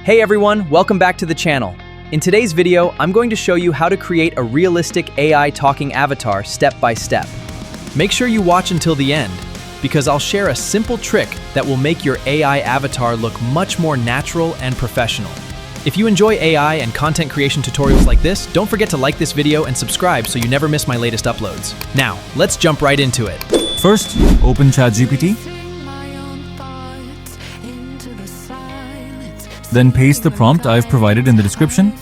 Hey everyone, welcome back to the channel. In today's video, I'm going to show you how to create a realistic AI talking avatar step by step. Make sure you watch until the end, because I'll share a simple trick that will make your AI avatar look much more natural and professional. If you enjoy AI and content creation tutorials like this, don't forget to like this video and subscribe so you never miss my latest uploads. Now, let's jump right into it. First, open ChatGPT. Then paste the prompt I've provided in the description.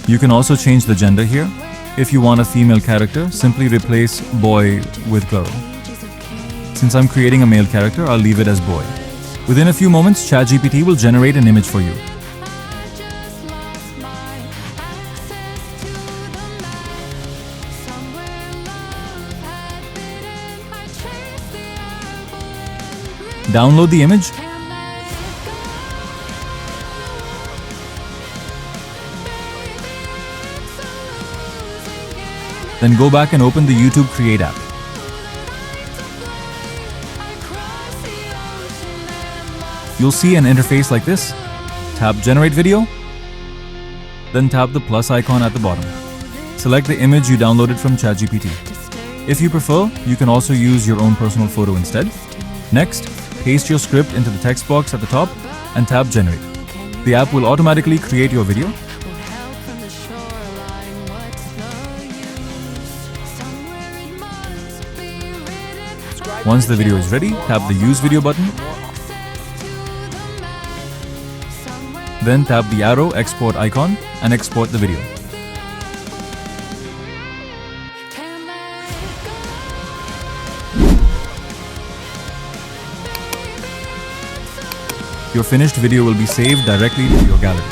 You can also change the gender here. If you want a female character, simply replace boy with girl. Since I'm creating a male character, I'll leave it as boy. Within a few moments, ChatGPT will generate an image for you. Download the image. Then go back and open the YouTube Create app. You'll see an interface like this. Tap Generate Video. Then tap the plus icon at the bottom. Select the image you downloaded from ChatGPT. If you prefer, you can also use your own personal photo instead. Next, paste your script into the text box at the top and tap Generate. The app will automatically create your video. Once the video is ready, tap the Use Video button. Then tap the arrow export icon and export the video. Your finished video will be saved directly to your gallery.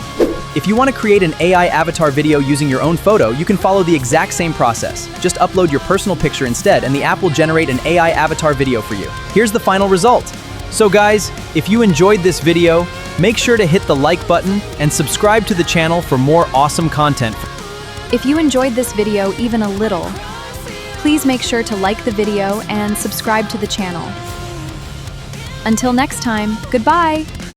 If you want to create an AI avatar video using your own photo, you can follow the exact same process. Just upload your personal picture instead, and the app will generate an AI avatar video for you. Here's the final result. So guys, if you enjoyed this video, make sure to hit the like button and subscribe to the channel for more awesome content. If you enjoyed this video even a little, please make sure to like the video and subscribe to the channel. Until next time, goodbye!